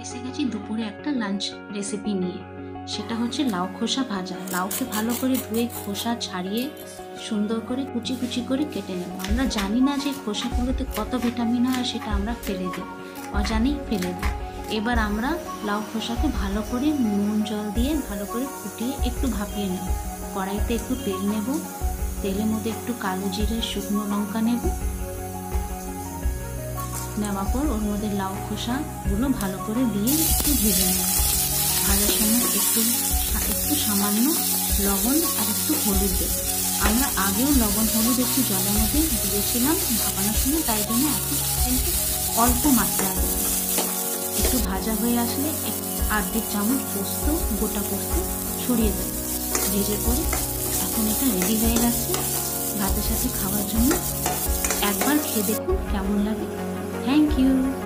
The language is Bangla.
এসে গেছি দুপুরে একটা লাঞ্চ রেসিপি নিয়ে। সেটা হচ্ছে লাউ খোসা ভাজা। লাউকে ভালো করে ধুয়ে খোসা ছাড়িয়ে সুন্দর করে কুচি কুচি করে কেটে নেব। আমরা জানি না যে খোসাগুলোতে কত ভিটামিন হয়, আর সেটা আমরা ফেলে দিই, অজানেই ফেলে দিই। এবার আমরা লাউ খোসাকে ভালো করে নুন জল দিয়ে ভালো করে ফুটিয়ে একটু ভাপিয়ে নেব। কড়াইতে একটু তেল নেব, তেলের মধ্যে একটু কালো জিরে শুকনো লঙ্কা নেব। নেওয়ার পর ওর মধ্যে লাউ খোসাগুলো ভালো করে দিয়ে একটু ভেজে নেব। ভাজার সময় একটু সামান্য লবণ আর একটু হলুদ দেব। আমরা আগেও লবণ হলুদ একটু জলের মধ্যে দিয়েছিলাম ভাপানোর সময়, তাই জন্য এখন অল্প মাত্রা দেব। একটু ভাজা হয়ে আসলে আর্ধেক চামচ পোস্ত, গোটা পোস্ত ছড়িয়ে দেব ভেজে করে। এখন এটা রেডি হয়ে গেছে ভাতের সাথে খাওয়ার জন্য। একবার খেয়ে দেখুন কেমন লাগে। Thank you.